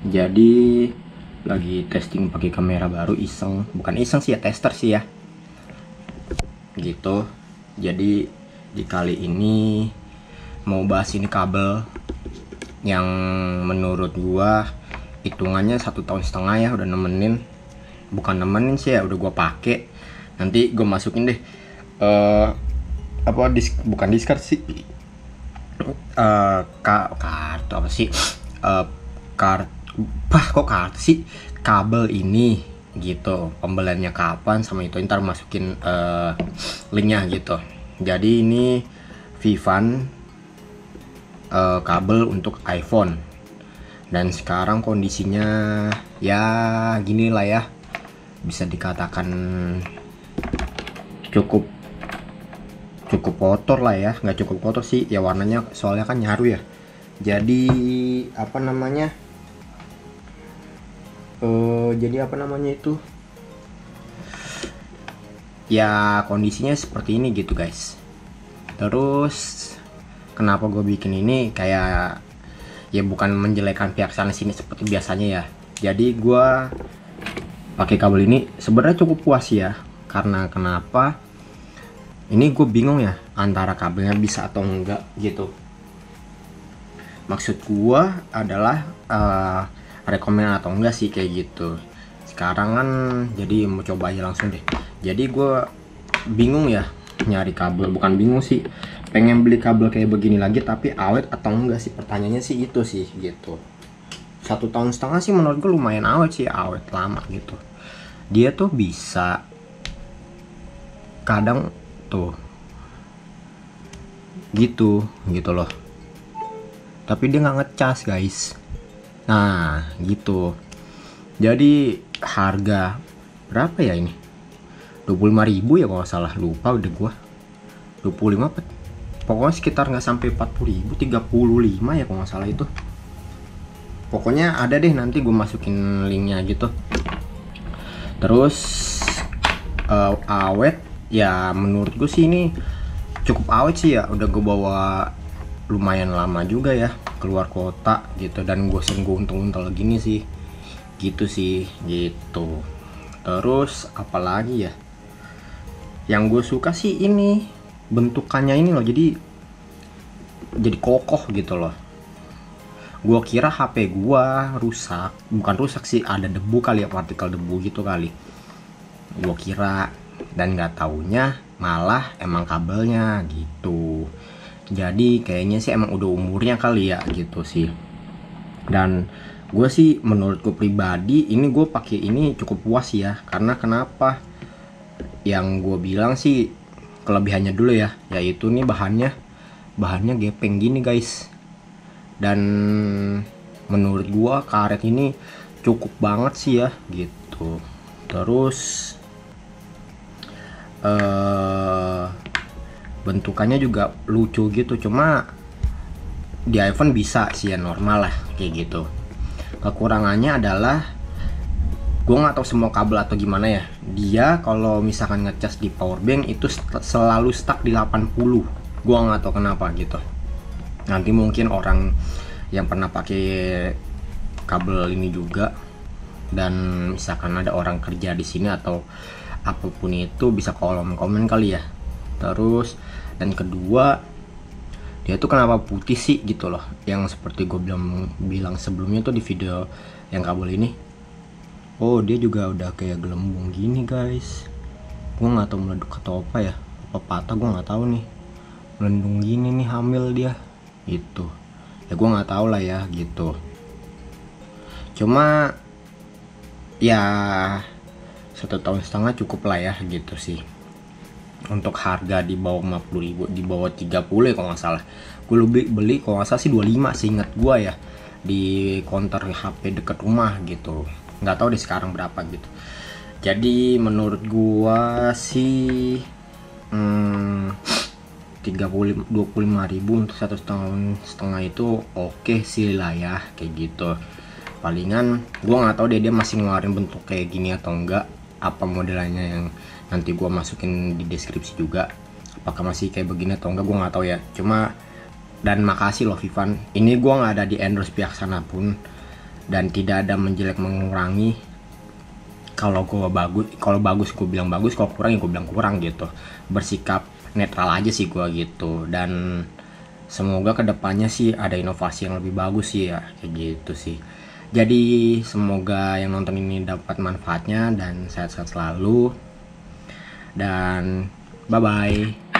Jadi lagi testing pakai kamera baru, iseng, bukan iseng sih ya, tester sih ya gitu. Jadi di kali ini mau bahas ini kabel yang menurut gua hitungannya 1,5 tahun ya, udah nemenin, bukan nemenin sih ya, udah gua pakai. Nanti gua masukin deh bukan discard sih, kartu apa sih, kartu sih, kabel ini gitu, pembeliannya kapan sama itu ntar masukin linknya gitu. Jadi ini Vivan kabel untuk iPhone, dan sekarang kondisinya ya gini lah ya, bisa dikatakan cukup kotor lah ya, nggak cukup kotor sih ya, warnanya soalnya kan nyaru ya. Jadi apa namanya itu ya, kondisinya seperti ini gitu guys. Terus kenapa gue bikin ini, kayak ya bukan menjelekan pihak sana sini seperti biasanya ya. Jadi gue pakai kabel ini sebenarnya cukup puas ya, karena kenapa, ini gue bingung ya antara kabelnya bisa atau enggak gitu. Maksud gue adalah rekomen atau enggak sih kayak gitu. Sekarang kan jadi mau coba aja langsung deh. Jadi gue bingung ya nyari kabel, bukan bingung sih, pengen beli kabel kayak begini lagi tapi awet atau enggak sih, pertanyaannya sih itu sih gitu. 1,5 tahun sih menurut gue lumayan awet sih, awet lama gitu. Dia tuh bisa kadang tuh gitu loh, tapi dia nggak ngecas guys. Nah gitu. Jadi harga berapa ya ini, 25.000 ya kalau nggak salah, lupa udah gua, 25 pokoknya sekitar nggak sampai 40.000, 35 ya kalau nggak salah itu. Pokoknya ada deh, nanti gue masukin linknya gitu. Terus awet ya, menurut gue sih ini cukup awet sih ya, udah gue bawa lumayan lama juga ya keluar kota gitu, dan gue sering untung-untung gini sih gitu sih gitu. Terus apalagi ya yang gue suka sih, ini bentukannya ini loh, jadi kokoh gitu loh. Gue kira HP gue rusak, bukan rusak sih, ada debu kali ya, partikel debu gitu kali gue kira, dan nggak taunya malah emang kabelnya gitu. Jadi kayaknya sih emang udah umurnya kali ya gitu sih. Dan gue sih menurut gue pribadi ini, gue pakai ini cukup puas ya, karena kenapa, yang gue bilang sih kelebihannya dulu ya, yaitu nih bahannya gepeng gini guys. Dan menurut gue karet ini cukup banget sih ya gitu. Terus bentukannya juga lucu gitu, cuma di iPhone bisa sih ya, normal lah kayak gitu. Kekurangannya adalah gue nggak tahu semua kabel atau gimana ya, dia kalau misalkan ngecas di powerbank itu selalu stuck di 80. Gue nggak tahu kenapa gitu. Nanti mungkin orang yang pernah pakai kabel ini juga, dan misalkan ada orang kerja di sini atau apapun itu, bisa komen kali ya. Terus dan kedua, dia tuh kenapa putih sih gitu loh, yang seperti gue bilang sebelumnya tuh di video yang kabel ini. Oh, dia juga udah kayak gelembung gini guys. Gue nggak tahu meleduk atau apa ya, apa patah, gue nggak tahu nih. Melendung gini nih, hamil dia itu ya, gue nggak tahu lah ya gitu. Cuma ya 1,5 tahun cukup lah ya gitu sih. Untuk harga di bawah 50.000, di bawah 30 ya kalau nggak salah. Gue lebih beli kalau nggak salah sih 25 seingat gue ya, di counter HP deket rumah gitu. Nggak tahu deh sekarang berapa gitu. Jadi menurut gue sih 25.000 untuk 1,5 tahun itu oke sih lah ya kayak gitu. Palingan gue nggak tahu dia masih ngeluarin bentuk kayak gini atau enggak, apa modelnya, yang nanti gue masukin di deskripsi juga, apakah masih kayak begini atau enggak gue nggak tahu ya. Cuma, dan makasih loh Vivan, ini gue nggak ada di endorse pihak sana pun, dan tidak ada menjelek mengurangi. Kalau bagus gue bilang bagus, kalau kurang ya gue bilang kurang gitu. Bersikap netral aja sih gue gitu. Dan semoga kedepannya sih ada inovasi yang lebih bagus sih ya, kayak gitu sih. Jadi semoga yang nonton ini dapat manfaatnya dan sehat-sehat selalu. Dan bye bye.